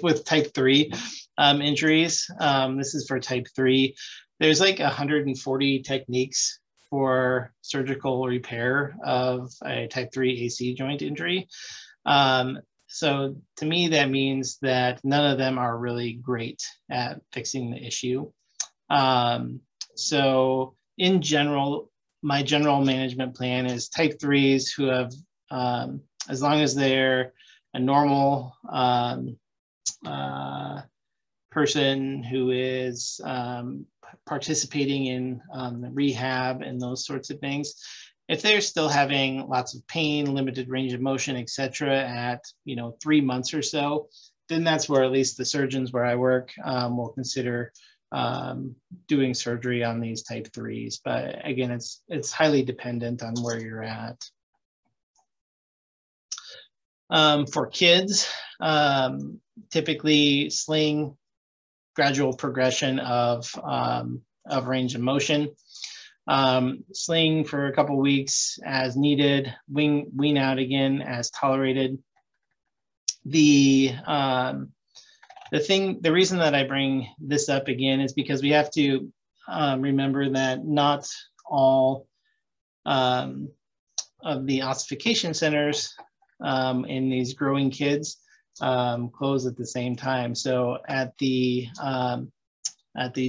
with type 3 injuries, this is for type 3, there's like 140 techniques for surgical repair of a type 3 AC joint injury. So to me, that means that none of them are really great at fixing the issue. So in general, my general management plan is type 3s who have, as long as they're a normal person who is participating in rehab and those sorts of things, if they're still having lots of pain, limited range of motion, etc., at 3 months or so, then that's where at least the surgeons where I work will consider doing surgery on these type 3s. But again, it's highly dependent on where you're at. For kids, typically sling, gradual progression of range of motion. Sling for a couple weeks as needed, wean out again as tolerated. The reason that I bring this up again is because we have to remember that not all of the ossification centers in these growing kids close at the same time. So at the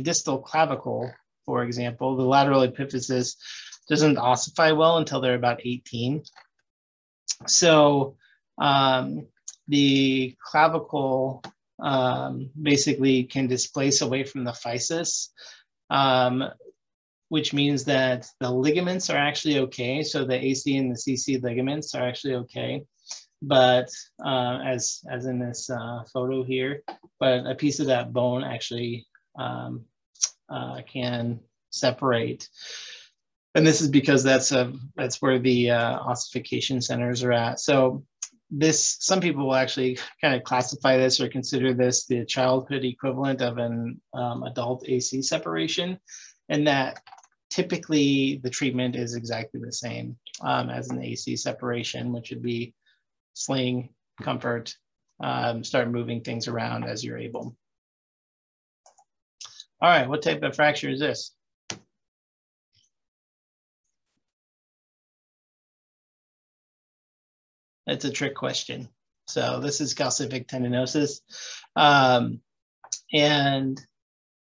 distal clavicle, for example, the lateral epiphysis doesn't ossify well until they're about 18. So the clavicle basically can displace away from the physis, which means that the ligaments are actually okay. So the AC and the CC ligaments are actually okay. But as in this photo here, but a piece of that bone actually can separate. And this is because that's where the ossification centers are at. So some people will actually kind of classify this or consider this the childhood equivalent of an adult AC separation, and that typically the treatment is exactly the same as an AC separation, which would be sling, comfort, start moving things around as you're able. All right, what type of fracture is this? It's a trick question. So this is calcific tendinosis. And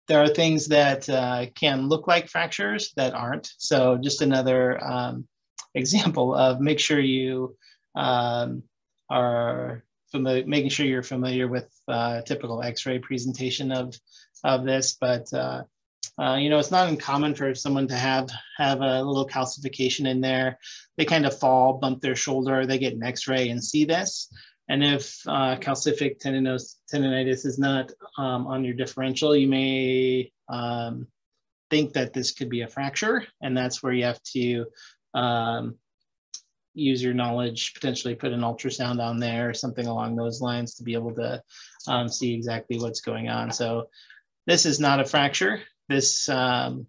there are things that can look like fractures that aren't. So just another example of make sure you are familiar, making sure you're familiar with typical X-ray presentation of this, but it's not uncommon for someone to have a little calcification in there. They kind of fall, bump their shoulder, they get an X-ray and see this. And if calcific tendonitis is not on your differential, you may think that this could be a fracture, and that's where you have to use your knowledge, potentially put an ultrasound on there or something along those lines to be able to see exactly what's going on. So this is not a fracture. This actually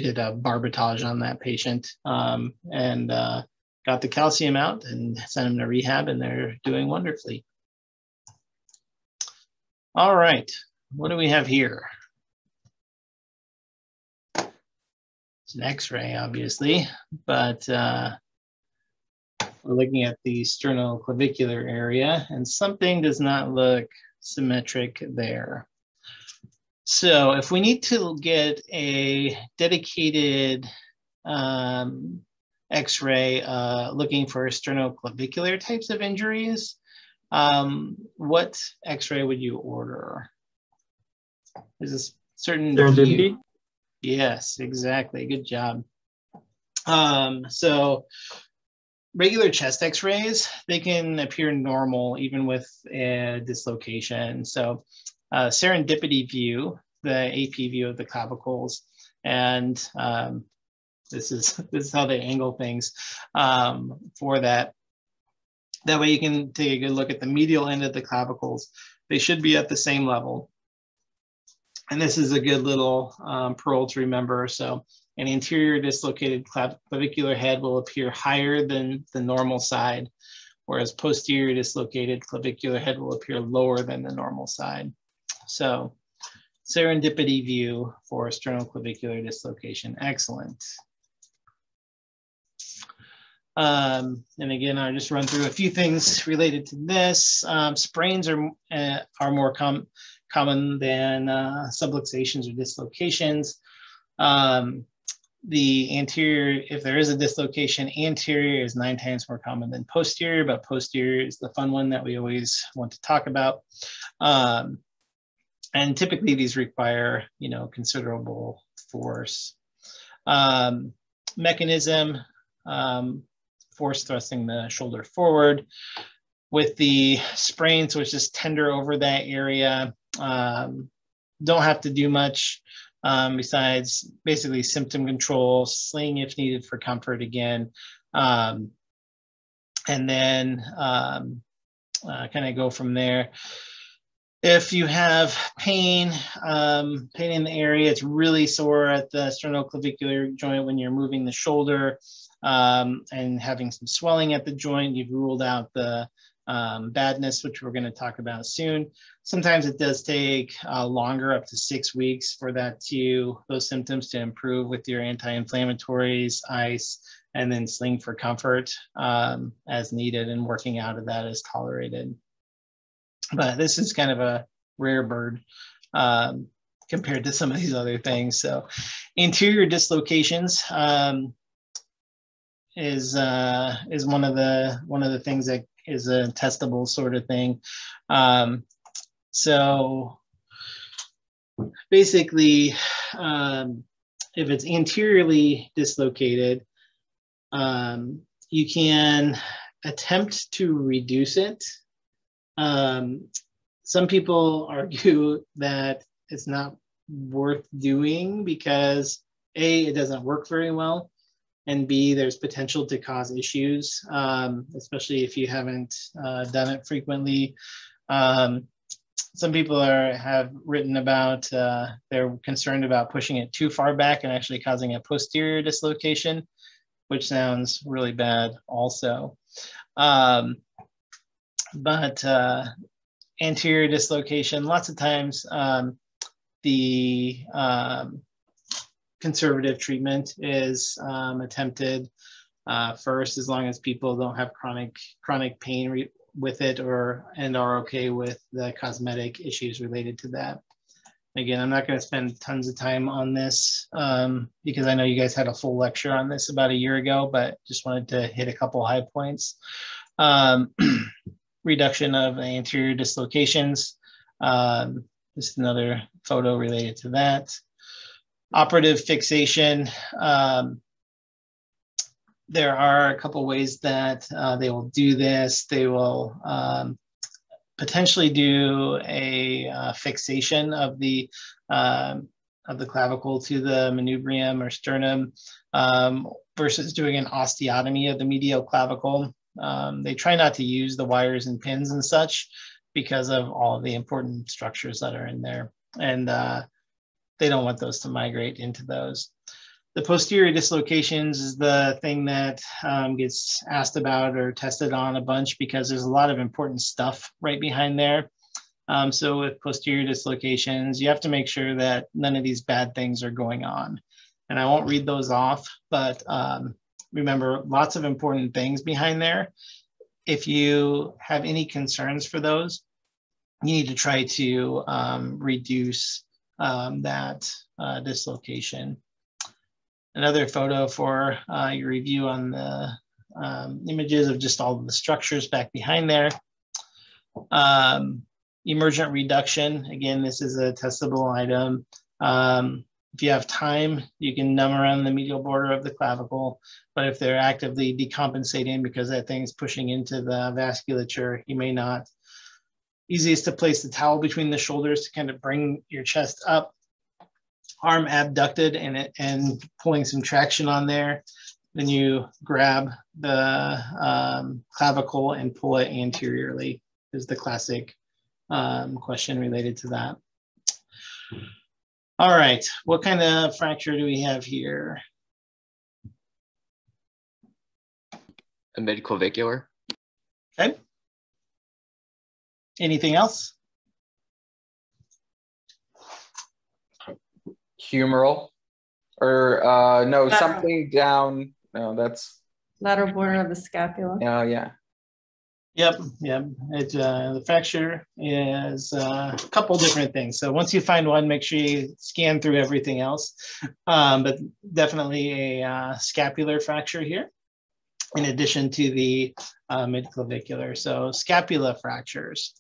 did a barbitage on that patient and got the calcium out and sent him to rehab, and they're doing wonderfully. All right, what do we have here? It's an X-ray, obviously, but we're looking at the sternoclavicular area, and something does not look symmetric there. So if we need to get a dedicated X-ray looking for sternoclavicular types of injuries, what X-ray would you order? Is this certain Serendipity? Yes, exactly. Good job. So regular chest X-rays, they can appear normal even with a dislocation. So serendipity view, the AP view of the clavicles, and this is how they angle things for that. That way you can take a good look at the medial end of the clavicles. They should be at the same level. And this is a good little pearl to remember. So an anterior dislocated clavicular head will appear higher than the normal side, whereas posterior dislocated clavicular head will appear lower than the normal side. So serendipity view for sternoclavicular dislocation, excellent. And again, I'll just run through a few things related to this. Sprains are more common than subluxations or dislocations. The anterior, if there is a dislocation, anterior is 9 times more common than posterior, but posterior is the fun one that we always want to talk about. And typically these require, considerable force. Mechanism, force thrusting the shoulder forward. With the sprains, which is tender over that area, don't have to do much besides basically symptom control, sling if needed for comfort again, and then kind of go from there. If you have pain, pain in the area, it's really sore at the sternoclavicular joint when you're moving the shoulder, and having some swelling at the joint, you've ruled out the badness, which we're going to talk about soon. Sometimes it does take longer, up to 6 weeks, for those symptoms to improve with your anti-inflammatories, ice, and then sling for comfort as needed, and working out of that is tolerated. But this is kind of a rare bird compared to some of these other things. So anterior dislocations is one of the things that is a testable sort of thing. So basically, if it's anteriorly dislocated, you can attempt to reduce it. Some people argue that it's not worth doing because A, it doesn't work very well, and B, there's potential to cause issues, especially if you haven't done it frequently. Some people have written about, they're concerned about pushing it too far back and actually causing a posterior dislocation, which sounds really bad also. But anterior dislocation, lots of times the conservative treatment is attempted first, as long as people don't have chronic pain with it and are okay with the cosmetic issues related to that. Again, I'm not going to spend tons of time on this because I know you guys had a full lecture on this about a year ago, but just wanted to hit a couple high points. Reduction of anterior dislocations. This is another photo related to that. Operative fixation. There are a couple ways that they will do this. They will potentially do a fixation of the clavicle to the manubrium or sternum versus doing an osteotomy of the medial clavicle. They try not to use the wires and pins and such because of all of the important structures that are in there, and they don't want those to migrate into those. The posterior dislocations is the thing that gets asked about or tested on a bunch because there's a lot of important stuff right behind there. So with posterior dislocations, you have to make sure that none of these bad things are going on. And I won't read those off, but remember, lots of important things behind there. If you have any concerns for those, you need to try to reduce that dislocation. Another photo for your review on the images of just all of the structures back behind there. Emergent reduction, again, this is a testable item. If you have time, you can numb around the medial border of the clavicle, but if they're actively decompensating because that thing is pushing into the vasculature, you may not. Easiest to place the towel between the shoulders to kind of bring your chest up, arm abducted and pulling some traction on there. Then you grab the clavicle and pull it anteriorly is the classic question related to that. All right, what kind of fracture do we have here? A midclavicular. Okay. Anything else? Humeral, or no, Lateral. something down. No, that's Lateral border of the scapula. yeah. Yep. The fracture is a couple different things. So once you find one, make sure you scan through everything else. But definitely a scapular fracture here, in addition to the midclavicular. So scapula fractures.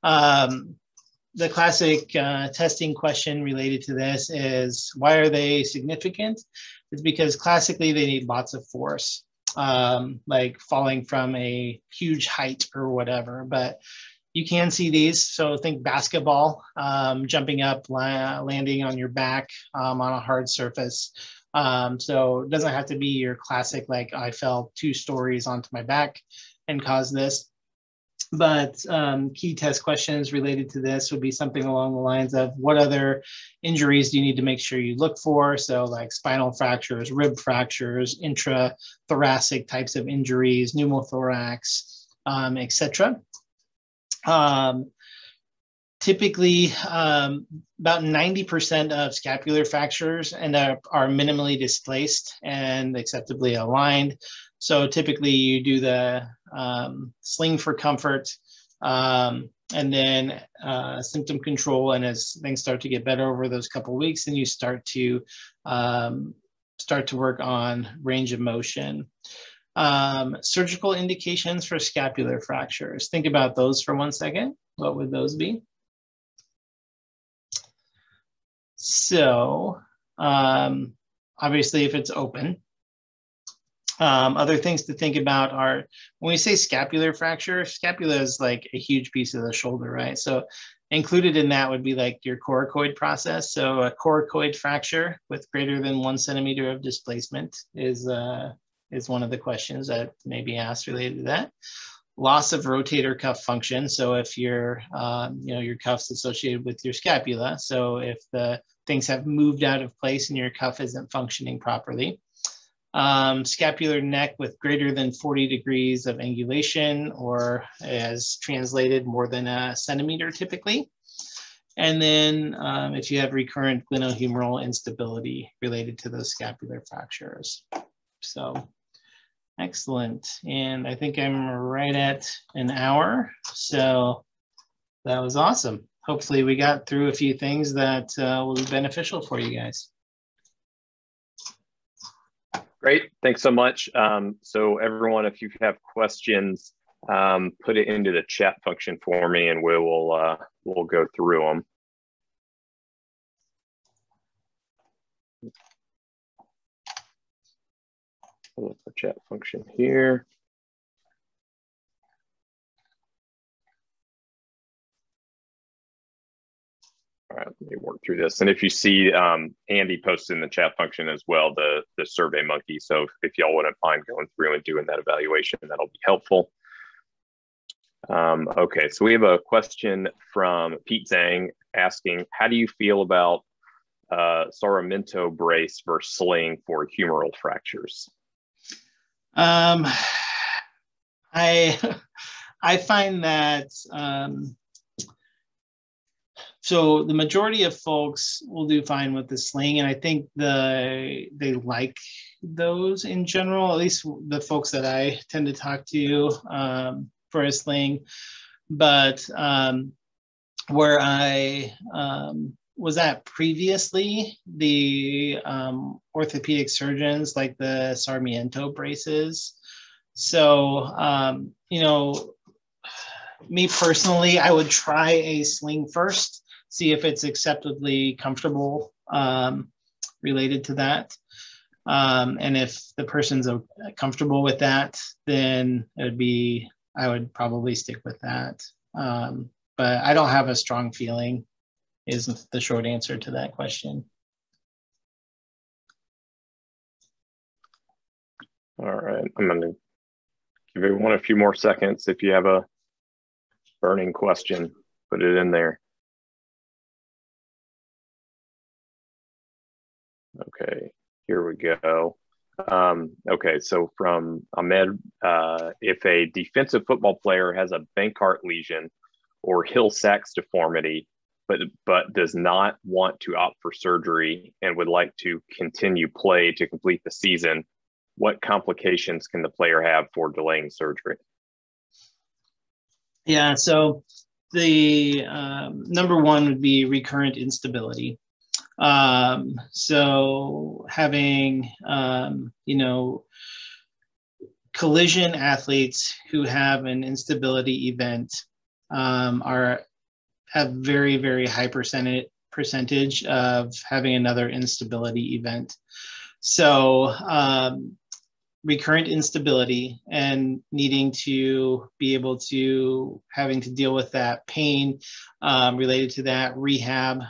The classic testing question related to this is, why are they significant? It's because classically they need lots of force, like falling from a huge height or whatever. But you can see these. So think basketball, jumping up, landing on your back on a hard surface. So it doesn't have to be your classic, like I fell 2 stories onto my back and caused this. But key test questions related to this would be something along the lines of, what other injuries do you need to make sure you look for? So like spinal fractures, rib fractures, intrathoracic types of injuries, pneumothorax, etc. Typically, about 90% of scapular fractures are minimally displaced and acceptably aligned. So typically you do the sling for comfort, and then symptom control. And as things start to get better over those couple of weeks, then you start to work on range of motion. Surgical indications for scapular fractures. Think about those for 1 second. What would those be? So obviously if it's open, other things to think about are, when we say scapular fracture, scapula is like a huge piece of the shoulder, right? So included in that would be like your coracoid process. So a coracoid fracture with greater than 1 centimeter of displacement is one of the questions that may be asked related to that. Loss of rotator cuff function. So if your cuff's associated with your scapula, so if the things have moved out of place and your cuff isn't functioning properly. Scapular neck with greater than 40 degrees of angulation, or as translated, more than 1 centimeter typically. And then if you have recurrent glenohumeral instability related to those scapular fractures. So excellent. And I think I'm right at an hour. So that was awesome. Hopefully we got through a few things that will be beneficial for you guys. Great, thanks so much. So everyone, if you have questions, put it into the chat function for me, and we'll go through them. Pull up the chat function here. All right, let me work through this. And if you see, Andy posted in the chat function as well, the Survey Monkey. So if y'all wouldn't mind going through and doing that evaluation, that'll be helpful. Okay, so we have a question from Pete Zhang asking, how do you feel about Soramento brace versus sling for humeral fractures? I find that so the majority of folks will do fine with the sling, and I think they like those in general, at least the folks that I tend to talk to for a sling. But where I was at previously, the orthopedic surgeons like the Sarmiento braces. So, me personally, I would try a sling first, see if it's acceptably comfortable related to that. And if the person's comfortable with that, then I would probably stick with that. But I don't have a strong feeling, is the short answer to that question. All right, I'm going to give everyone a few more seconds. If you have a burning question, put it in there. Okay, here we go. Okay, so from Ahmed, if a defensive football player has a Bankart lesion, or Hill-Sachs deformity, but does not want to opt for surgery and would like to continue play to complete the season, what complications can the player have for delaying surgery? Yeah, so the number one would be recurrent instability. So having, collision athletes who have an instability event have very, very high percentage of having another instability event. So recurrent instability and needing to be able to having to deal with that pain related to that rehab,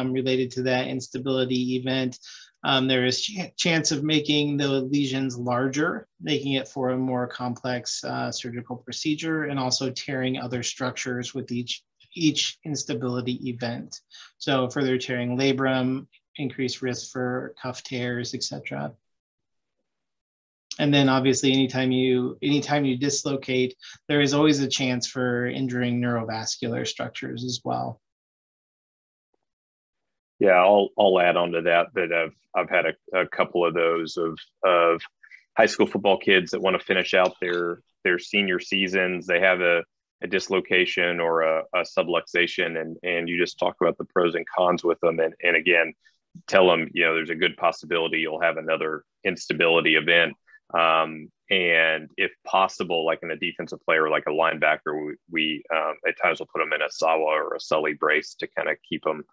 related to that instability event. There is chance of making the lesions larger, making it for a more complex surgical procedure, and also tearing other structures with each instability event. So further tearing labrum, increased risk for cuff tears, etc. And then obviously anytime you dislocate, there is always a chance for injuring neurovascular structures as well. Yeah, I'll add on to that I've had a couple of those of high school football kids that want to finish out their senior seasons. They have a dislocation or a subluxation, and you just talk about the pros and cons with them, and again, tell them, there's a good possibility you'll have another instability event. And if possible, like in a defensive player, like a linebacker, we at times will put them in a Sawa or a Sully brace to kind of keep them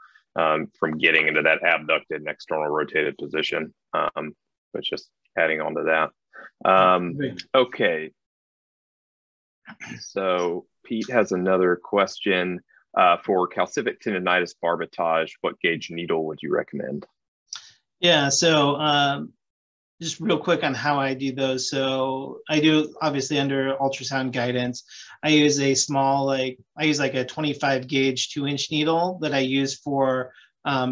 from getting into that abducted and external rotated position. But just adding on to that. Okay. So Pete has another question. For calcific tendonitis barbitage, what gauge needle would you recommend? Yeah, so just real quick on how I do those. So I do obviously under ultrasound guidance. I use a small, I use like a 25 gauge 2-inch needle that I use for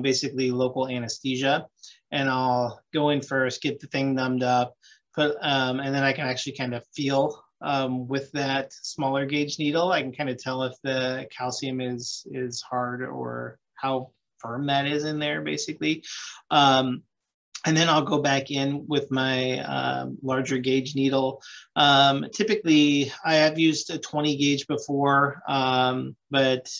basically local anesthesia. And I'll go in first, get the thing numbed up, and then I can actually kind of feel with that smaller gauge needle. I can kind of tell if the calcium is hard or how firm that is in there, basically. And then I'll go back in with my larger gauge needle. Typically, I have used a 20 gauge before, but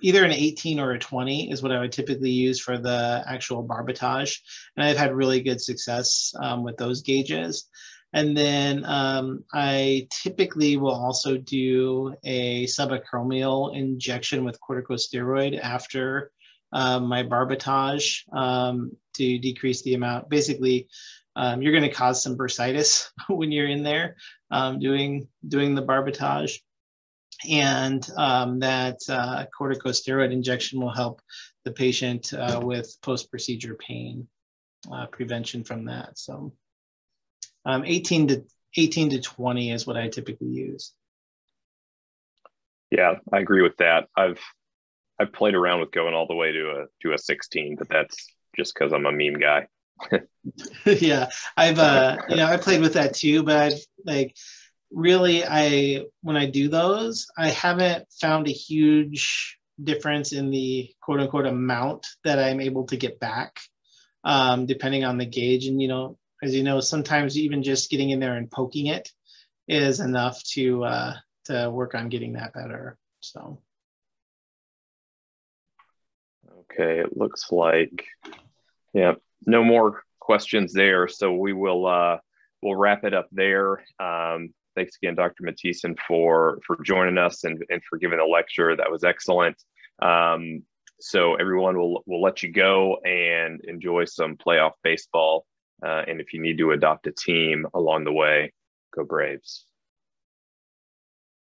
either an 18 or a 20 is what I would typically use for the actual barbitage. And I've had really good success with those gauges. And then I typically will also do a subacromial injection with corticosteroid after my barbitage to decrease the amount. Basically, you're going to cause some bursitis when you're in there doing the barbitage. And that corticosteroid injection will help the patient with post-procedure pain prevention from that. So 18 to 20 is what I typically use. Yeah, I agree with that. I've played around with going all the way to a 16, but that's just because I'm a meme guy. Yeah, I played with that too, but when I do those, I haven't found a huge difference in the quote unquote amount that I'm able to get back, depending on the gauge. And as you know, sometimes even just getting in there and poking it is enough to work on getting that better. So. Okay, it looks like, yeah, no more questions there. So we'll wrap it up there. Thanks again, Dr. Mathiasen, for joining us and for giving a lecture. That was excellent. So everyone will let you go and enjoy some playoff baseball. And if you need to adopt a team along the way, go Braves.